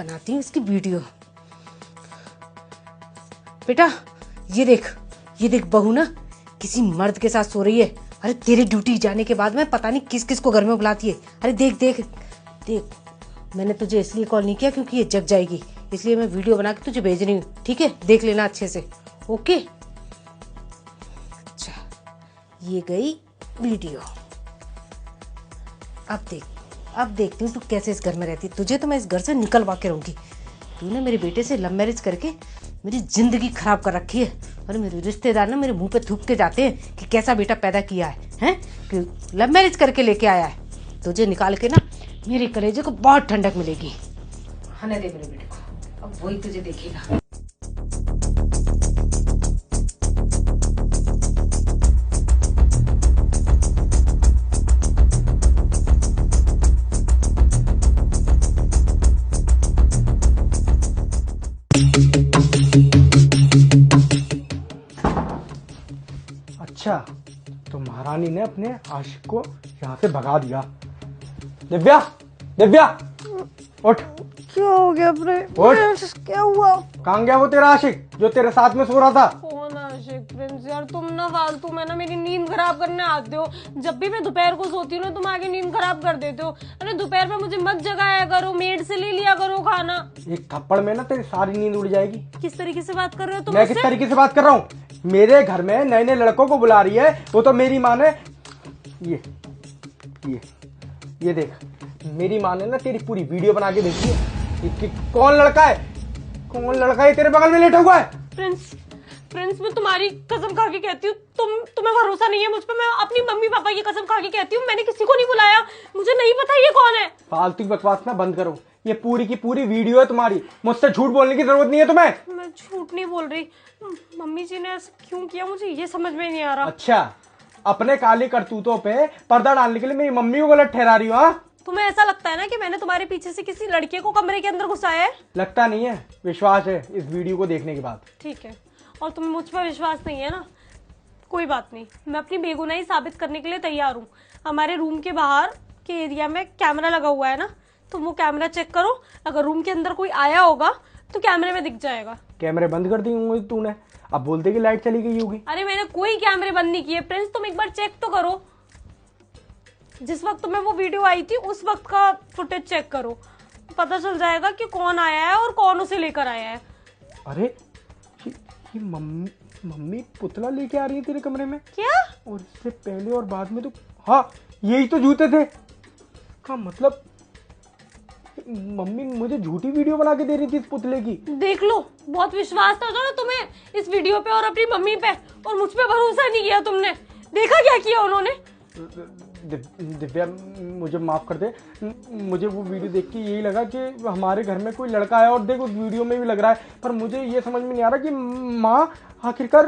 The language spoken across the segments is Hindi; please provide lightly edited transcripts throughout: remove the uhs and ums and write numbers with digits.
बनाती हूँ इसकी वीडियो। बेटा ये देख बहू ना किसी मर्द के साथ सो रही है। अरे तेरी ड्यूटी जाने के बाद में पता नहीं किस किस को घर में बुलाती है। अरे देख देख देख, मैंने तुझे इसलिए कॉल नहीं किया क्योंकि ये जग जाएगी, इसलिए मैं वीडियो बना के तुझे भेज रही हूँ। ठीक है, देख लेना अच्छे से। ओके, अच्छा ये गई वीडियो। अब देखती हूँ तू कैसे इस घर में रहती है। तुझे तो मैं इस घर से निकलवा के रहूंगी। तूने मेरे बेटे से लव मैरिज करके मेरी जिंदगी खराब कर रखी है। और मेरे रिश्तेदार ना मेरे मुंह पे थूक के जाते हैं कि कैसा बेटा पैदा किया है कि लव मैरिज करके लेके आया है। तुझे निकाल के ना मेरे कलेजे को बहुत ठंडक मिलेगी। खाने दे मेरे बेटे को, अब वही तुझे देखेगा। अच्छा, तो महारानी ने अपने आशिक को यहाँ से भगा दिया। दिव्या, दिव्या उठ। क्या हो गया प्रिंस? क्या हुआ? कहाँ गया वो तेरा आशिक जो तेरे साथ में सो रहा था? कौन आशिक प्रिंस? यार तुम ना फालतू में ना मेरी नींद खराब करने आते हो। जब भी मैं दोपहर को सोती हूँ ना तुम आगे नींद खराब कर देते हो। अरे दोपहर में मुझे मत जगाया करो, मेड से ले लिया करो खाना। एक थप्पड़ में ना तेरी सारी नींद उड़ जाएगी। किस तरीके से बात कर रहे हो तुम? मैं किस तरीके से बात कर रहा हूँ? मेरे घर में नए नए लड़कों को बुला रही है, वो तो मेरी माँ ने ये देख, मेरी माँ ने ना तेरी पूरी वीडियो बना के देखी है कि कौन लड़का है तेरे बगल में लेटा हुआ है। प्रिंस मैं तुम्हारी कसम खा के कहती हूँ, तुम्हें भरोसा नहीं है मुझ पर। मैं अपनी मम्मी पापा की कसम खा के कहती हूँ, मैंने किसी को नहीं बुलाया। मुझे नहीं पता ये कौन है। फालतू की बकवास ना बंद करो। ये पूरी की पूरी वीडियो है तुम्हारी। मुझसे झूठ बोलने की जरूरत नहीं है तुम्हें। मैं झूठ नहीं बोल रही। मम्मी जी ने ऐसा क्यों किया मुझे ये समझ में नहीं आ रहा। अच्छा, अपने काली करतूतों पे पर्दा डालने के लिए मेरी मम्मी को गलत ठहरा रही हो? हाँ, तुम्हें ऐसा लगता है ना कि मैंने तुम्हारे पीछे से किसी लड़के को कमरे के अंदर घुसाया है? लगता नहीं है, विश्वास है इस वीडियो को देखने के बाद। ठीक है, और तुम्हें मुझ पर विश्वास नहीं है ना? कोई बात नहीं, मैं अपनी बेगुनाही साबित करने के लिए तैयार हूँ। हमारे रूम के बाहर के एरिया में कैमरा लगा हुआ है ना, तुम वो कैमरा चेक करो। अगर रूम के अंदर कोई आया होगा तो कैमरे में दिख जाएगा। कैमरे बंद कर दी होंगे तूने, अब बोलते कि लाइट चली गई होगी। अरे मैंने कोई कैमरे बंद नहीं किए प्रिंस, तुम एक बार चेक तो करो। जिस वक्त तुम्हें वो वीडियो आई थी उस वक्त का फुटेज चेक करो, पता चल जाएगा कि कौन आया है और कौन उसे लेकर आया है। अरे ये मम्मी पुतला लेके आ रही है तेरे कमरे में? क्या? और इससे पहले और बाद में तो हाँ यही तो जूते थे। का मतलब मम्मी मुझे झूठी वीडियो बना के दे रही थी इस पुतले की। देख लो, बहुत विश्वास था ना तुम्हें इस वीडियो पे और अपनी मम्मी पे, और मुझ पे भरोसा नहीं किया तुमने। देखा क्या किया उन्होंने। दिव्या मुझे माफ कर दे, मुझे वो वीडियो देख के यही लगा कि हमारे घर में कोई लड़का है। और देख उस वीडियो में भी लग रहा है, पर मुझे ये समझ में नहीं आ रहा कि माँ आखिरकार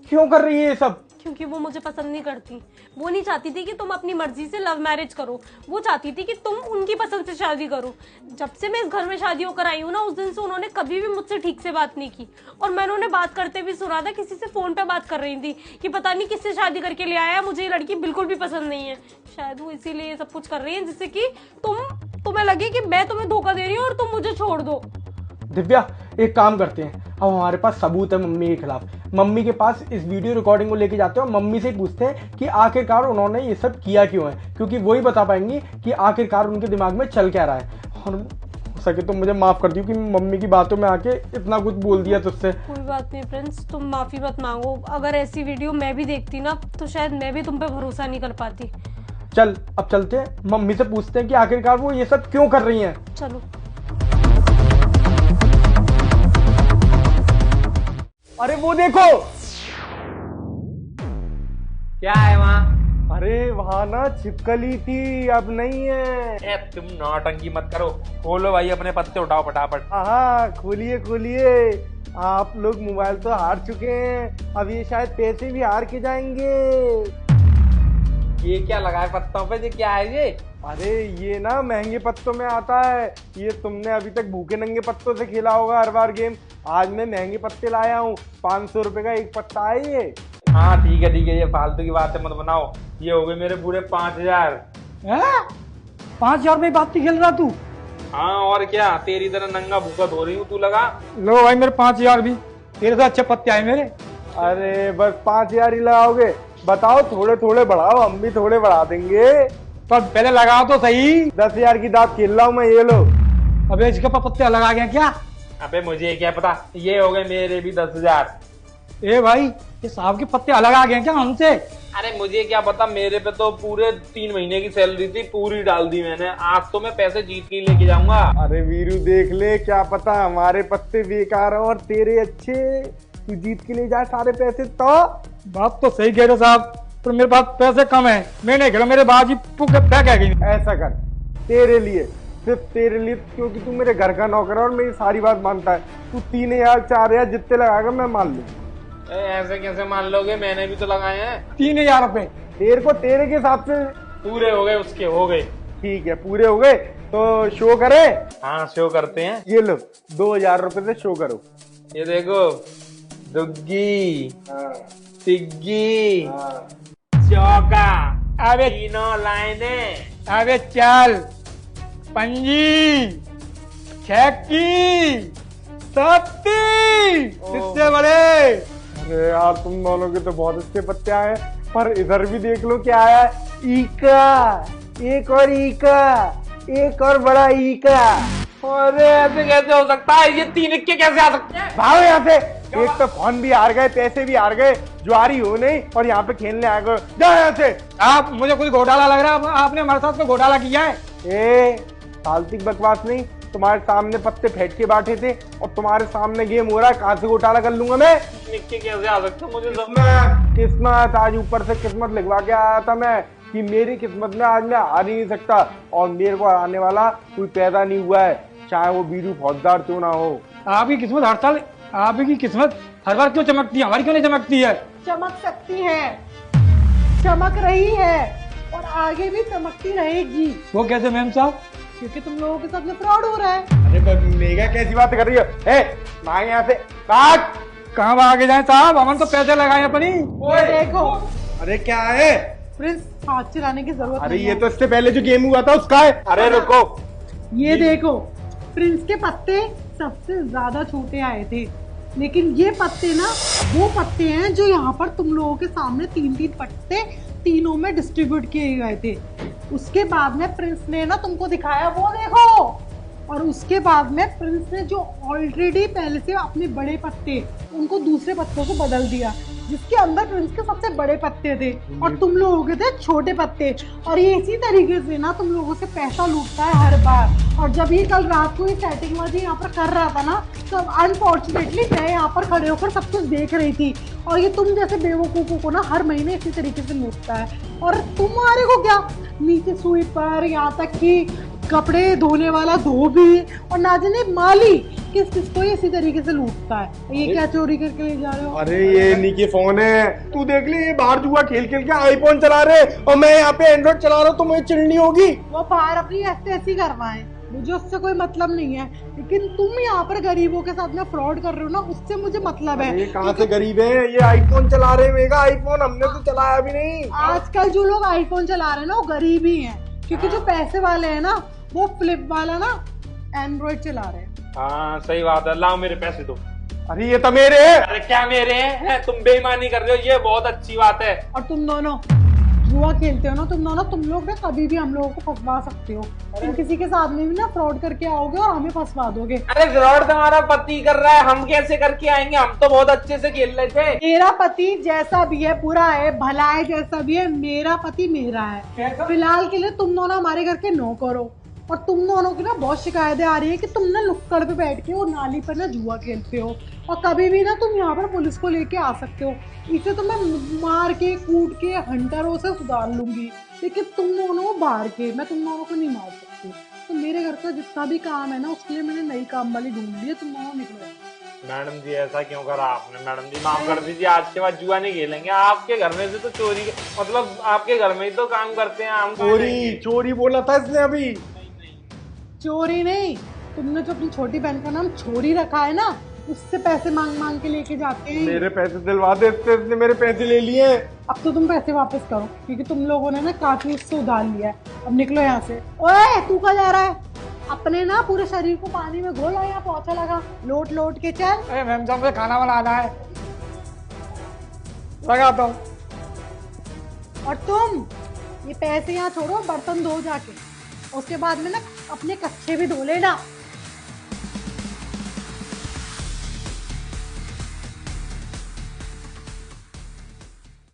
क्यों कर रही है ये सब। क्योंकि वो मुझे पसंद नहीं करती। वो नहीं चाहती थी कि तुम अपनी मर्जी से लव मैरिज करो, वो चाहती थी कि तुम उनकी पसंद से शादी करो। जब से मैं इस घर में शादी होकर आई हूँ ना, उस दिन से उन्होंने कभी भी मुझसे ठीक से बात नहीं की। और मैंने उन्हें बात करते भी सुना था, किसी से फोन पे बात कर रही थी कि पता नहीं किससे शादी करके ले आया, मुझे ये लड़की बिल्कुल भी पसंद नहीं है। शायद वो इसीलिए सब कुछ कर रही है जिससे कि तुम्हें लगे कि मैं तुम्हें धोखा दे रही हूँ और तुम मुझे छोड़ दो। दिव्या एक काम करते हैं, अब हमारे पास सबूत है मम्मी के खिलाफ। मम्मी के पास इस वीडियो रिकॉर्डिंग को लेके जाते हैं और मम्मी से पूछते हैं कि आखिरकार उन्होंने ये सब किया क्यों है, क्योंकि वही बता पाएंगी कि आखिरकार उनके दिमाग में चल क्या रहा है। और हो सके तो मुझे माफ कर दियो कि मम्मी की बातों में आके इतना कुछ बोल दिया तुझसे। कोई बात नहीं प्रिंस, तुम माफी मत मांगो। अगर ऐसी वीडियो मैं भी देखती ना तो शायद मैं भी तुम पे भरोसा नहीं कर पाती। चल अब चलते हैं, मम्मी से पूछते हैं कि आखिरकार वो ये सब क्यों कर रही हैं। चलो। अरे वो देखो, क्या है वहाँ? अरे वहाँ ना छिपकली थी, अब नहीं है। तुम नौटंकी मत करो, खोलो भाई अपने पत्ते उठाओ फटाफट। हाँ खोलिए खोलिए। आप लोग मोबाइल तो हार चुके हैं, अब ये शायद पैसे भी हार के जाएंगे। ये क्या लगा है पत्तों पे? ये क्या है ये? अरे ये ना महंगे पत्तों में आता है। ये तुमने अभी तक भूखे नंगे पत्तों से खेला होगा हर बार गेम। आज मैं महंगे पत्ते लाया हूँ, 500 रुपए का एक पत्ता है ये। हाँ ठीक है, ये फालतू की बातें मत बनाओ। ये हो गए मेरे पूरे 5000। 5000 में बात नहीं खेल रहा तू? हाँ और क्या, तेरी तरह नंगा भूखा हो रही हूँ, तू लगा। लो भाई मेरे 5,000 भी, तेरे से अच्छे पत्ते आए मेरे। अरे बस 5,000 ही लगाओगे? बताओ थोड़े थोड़े बढ़ाओ, हम भी थोड़े बढ़ा देंगे। पर पहले लगाओ तो सही। 10,000 की दांत खेल रहा हूँ मैं, ये लो। अबे इसके पत्ते अलग आ गए क्या? अबे मुझे क्या पता, ये हो गए मेरे भी 10,000। ए भाई ये साहब के पत्ते अलग आ गए क्या हमसे? अरे मुझे क्या पता, मेरे पे तो पूरे 3 महीने की सैलरी थी, पूरी डाल दी मैंने। आज तो मैं पैसे जीत के ही लेके जाऊंगा। अरे वीरू देख ले, क्या पता हमारे पत्ते बेकार हो और तेरे अच्छे, तू जीत के ले जाए सारे पैसे। तो बात तो सही कह रहे साहब, पर मेरे पास पैसे कम है, मैं नहीं खेला, मेरे बाजी फेंक गई। ऐसा कर, तेरे लिए, सिर्फ तेरे लिए, क्योंकि तू मेरे घर का नौकर है और मेरी सारी बात मानता है। तू 3,000 4,000 जितने लगाएगा मैं मान लूँ। ऐसे कैसे मान लोगे, मैंने भी तो लगाए हैं। 3,000 रुपए तेरे को, तेरे के हिसाब से पूरे हो गए, उसके हो गए। ठीक है, पूरे हो गए तो शो करे। हाँ शो करते हैं। ये लो 2,000 रुपए से शो करो। ये देखो, दुग्गी, तिग्गी, चौका, अबे तीनों लाइने। अबे चल, पंजी, छक्की, सत्ती, कितने बड़े। अरे यार तुम दोनों के तो बहुत अच्छे पत्ते आए हैं, पर इधर भी देख लो क्या आया है। ईका, एक और ईका, एक और बड़ा ईका। अरे ऐसे कैसे हो सकता है, ये 3 इक्के कैसे आ सकते हैं? भागो यहाँ से। एक तो फोन भी हार गए, पैसे भी हार गए, जुआरी हो नहीं और यहाँ पे खेलने आ गए। जाओ यहाँ से। आप, मुझे कुछ घोटाला लग रहा है, आपने हमारे साथ में घोटाला किया है। ए फालतू बकवास नहीं, तुम्हारे सामने पत्ते फेंट के बैठे थे और तुम्हारे सामने गेम हो रहा है, कहाँ से घोटाला कर लूंगा मैं? इक्के कैसे आ सकते हैं मुझे किस्मत, आज ऊपर से किस्मत लिखवा के आया था मैं कि मेरी किस्मत में आज मैं हार ही नहीं सकता, और मेरे को हराने वाला कोई पैदा नहीं हुआ है, चाहे वो वीरू फौजदार क्यों ना हो। आपकी किस्मत हर साल, आपकी किस्मत हर बार क्यों चमकती है, हमारी क्यों नहीं चमकती है? चमक सकती है, चमक रही है और आगे भी चमकती रहेगी। वो कैसे मैम साहब? क्योंकि तुम लोगों के साथ में फ्रॉड हो रहा है। अरे मेगा कैसी बात कर रही है? भाग यहाँ से, काट। कहाँ भागे जाए साहब, हमने तो पैसे लगाए अपनी। ये देखो, अरे क्या है? प्रिंस हाथ चलाने की जरूरत अरे नहीं ये है। तो इससे पहले जो गेम हुआ था उसका है। अरे रुको, ये देखो, प्रिंस के पत्ते सबसे ज्यादा छोटे आए थे, लेकिन ये पत्ते ना वो पत्ते हैं जो यहाँ पर तुम लोगों के सामने 3-3 पत्ते तीनों में डिस्ट्रीब्यूट किए गए थे। उसके बाद में प्रिंस ने ना तुमको दिखाया, वो देखो, और उसके बाद में प्रिंस ने जो ऑलरेडी पहले से अपने बड़े पत्ते उनको दूसरे पत्तों को बदल दिया, जिसके अंदर प्रिंस के सबसे बड़े पत्ते थे और तुम लोगों के थे छोटे पत्ते। और ये इसी तरीके से ना तुम लोगों से पैसा लूटता है हर बार। और जब ये कल रात को ये सेटिंग बाजी यहाँ पर कर रहा था ना, तब अनफॉर्चुनेटली मैं यहाँ पर खड़े होकर सब कुछ देख रही थी, और ये तुम जैसे बेवकूफों को ना हर महीने इसी तरीके से लूटता है। और तुम्हारे को क्या, नीचे स्वीपर, यहाँ तक कि कपड़े धोने वाला धोबी और ना जाने माली, किस किस को इसी तरीके से लूटता है। ये क्या चोरी करके ले जा रहे हो? अरे ये निकी फोन है, तू देख ले, ये बाहर जुआ खेल खेल के आईफोन चला रहे और मैं यहाँ पे एंड्रॉइड चला रहा हूँ, तो मुझे चिढ़नी होगी। वो बाहर अपनी ऐसी करवाएं, मुझे उससे कोई मतलब नहीं है, लेकिन तुम यहाँ पर गरीबों के साथ में फ्रॉड कर रहे हो ना, उससे मुझे मतलब है। ये कहाँ से गरीब है, ये आईफोन चला रहे मेगा आईफोन, हमने तो चलाया भी नहीं। आजकल जो लोग आईफोन चला रहे हैं ना वो गरीब ही हैं, क्योंकि जो पैसे वाले हैं ना वो फ्लिप वाला ना एंड्रॉइड चला रहे हैं। हाँ सही बात है, लाओ मेरे पैसे दो। अरे ये तो मेरे हैं। अरे क्या मेरे हैं, तुम बेईमानी कर रहे हो, ये बहुत अच्छी बात है। और तुम दोनों जुआ खेलते हो ना, तुम लोग ना कभी भी हम लोगों को फंसवा सकते हो। तुम किसी के साथ में भी ना फ्रॉड करके आओगे और हमें फंसवा दोगे। अरे फ्रॉड तुम्हारा पति कर रहा है, हम कैसे करके आएंगे, हम तो बहुत अच्छे से खेल रहे थे। मेरा पति जैसा भी है, बुरा है भला है, जैसा भी है, मेरा पति मेरा है। फिलहाल के लिए तुम दोनों हमारे घर के नौकर हो, और तुम दोनों की ना बहुत शिकायतें आ रही है कि तुम ना लुक्कड़ पे बैठ के वो नाली पर ना जुआ खेलते हो, और कभी भी ना तुम यहाँ पर पुलिस को लेके आ सकते हो। इसे तो मैं मार के कूट के हंटरों से सुधार लूंगी, लेकिन तुम दोनों बाहर के, मैं तुम दोनों को नहीं मार सकती। तो मेरे घर का जितना भी काम है ना, उसके लिए मैंने नई काम वाली ढूंढ ली है, तुम दोनों निकलो। मैडम जी ऐसा क्यों करा आपने, मैडम जी माफ कर दीजिए, आज के बाद जुआ नहीं खेलेंगे। आपके घर में से तो चोरी, मतलब आपके घर में ही तो काम करते हैं हम। चोरी बोला था इसने अभी। चोरी नहीं, तुमने जो अपनी छोटी बहन का नाम छोरी रखा है ना, उससे पैसे मांग मांग के लेके जाते हैं। मेरे पैसे दिलवा दे, इसने मेरे पैसे ले लिए। अब तो तुम पैसे वापस करो, क्योंकि तुम लोगों ने ना काफी उससे उधार लिया है। अब निकलो यहाँ से। ओए तू कहाँ जा रहा है? अपने ना पूरे शरीर को पानी में घोला, यहाँ पोछा लगा, लोट लोट के चल। अरे मैम साहब मुझे खाना बनाना है, लगाता हूँ। और तुम ये पैसे यहाँ छोड़ो, बर्तन धो जाके, उसके बाद में ना अपने कच्चे भी धो लेना।